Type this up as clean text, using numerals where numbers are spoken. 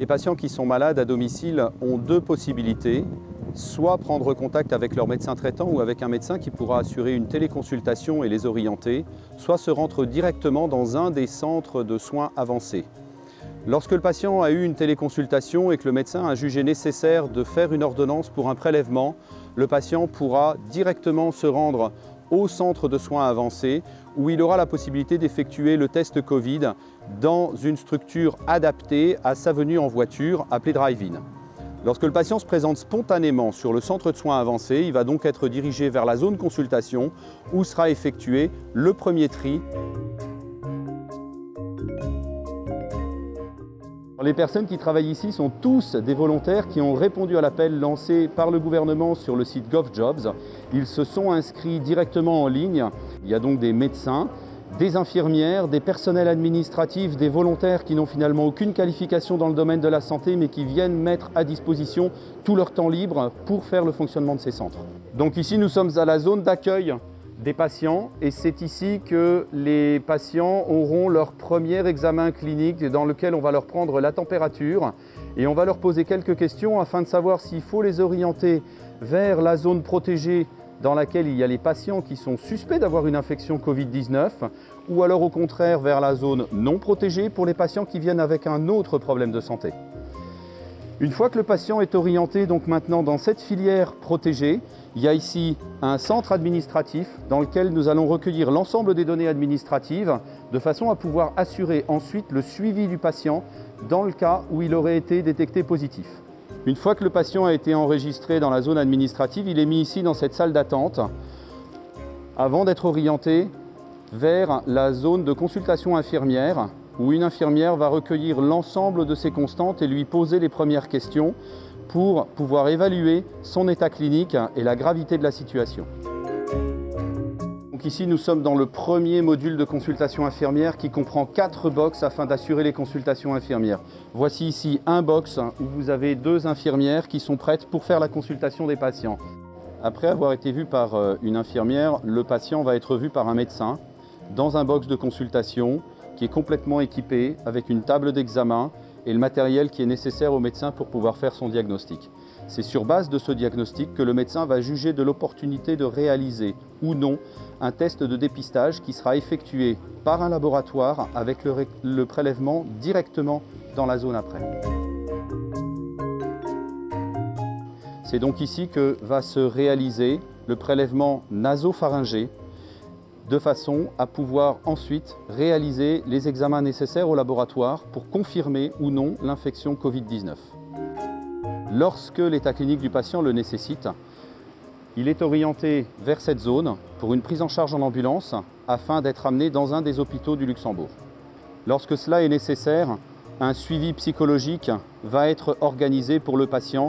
patients qui sont malades à domicile ont deux possibilités. Soit prendre contact avec leur médecin traitant ou avec un médecin qui pourra assurer une téléconsultation et les orienter, soit se rendre directement dans un des centres de soins avancés. Lorsque le patient a eu une téléconsultation et que le médecin a jugé nécessaire de faire une ordonnance pour un prélèvement, le patient pourra directement se rendre au centre de soins avancés où il aura la possibilité d'effectuer le test Covid dans une structure adaptée à sa venue en voiture appelée drive-in. Lorsque le patient se présente spontanément sur le centre de soins avancés, il va donc être dirigé vers la zone consultation où sera effectué le premier tri. Les personnes qui travaillent ici sont tous des volontaires qui ont répondu à l'appel lancé par le gouvernement sur le site GovJobs. Ils se sont inscrits directement en ligne. Il y a donc des médecins, des infirmières, des personnels administratifs, des volontaires qui n'ont finalement aucune qualification dans le domaine de la santé mais qui viennent mettre à disposition tout leur temps libre pour faire le fonctionnement de ces centres. Donc ici nous sommes à la zone d'accueil des patients et c'est ici que les patients auront leur premier examen clinique dans lequel on va leur prendre la température et on va leur poser quelques questions afin de savoir s'il faut les orienter vers la zone protégée dans laquelle il y a les patients qui sont suspects d'avoir une infection Covid-19 ou alors au contraire vers la zone non protégée pour les patients qui viennent avec un autre problème de santé. Une fois que le patient est orienté donc maintenant dans cette filière protégée, il y a ici un centre administratif dans lequel nous allons recueillir l'ensemble des données administratives de façon à pouvoir assurer ensuite le suivi du patient dans le cas où il aurait été détecté positif. Une fois que le patient a été enregistré dans la zone administrative, il est mis ici dans cette salle d'attente avant d'être orienté vers la zone de consultation infirmière où une infirmière va recueillir l'ensemble de ses constantes et lui poser les premières questions pour pouvoir évaluer son état clinique et la gravité de la situation. Donc ici, nous sommes dans le premier module de consultation infirmière qui comprend 4 box afin d'assurer les consultations infirmières. Voici ici un box où vous avez 2 infirmières qui sont prêtes pour faire la consultation des patients. Après avoir été vu par une infirmière, le patient va être vu par un médecin dans un box de consultation qui est complètement équipé avec une table d'examen et le matériel qui est nécessaire au médecin pour pouvoir faire son diagnostic. C'est sur base de ce diagnostic que le médecin va juger de l'opportunité de réaliser ou non un test de dépistage qui sera effectué par un laboratoire avec le prélèvement directement dans la zone après. C'est donc ici que va se réaliser le prélèvement nasopharyngé de façon à pouvoir ensuite réaliser les examens nécessaires au laboratoire pour confirmer ou non l'infection Covid-19. Lorsque l'état clinique du patient le nécessite, il est orienté vers cette zone pour une prise en charge en ambulance afin d'être amené dans un des hôpitaux du Luxembourg. Lorsque cela est nécessaire, un suivi psychologique va être organisé pour le patient.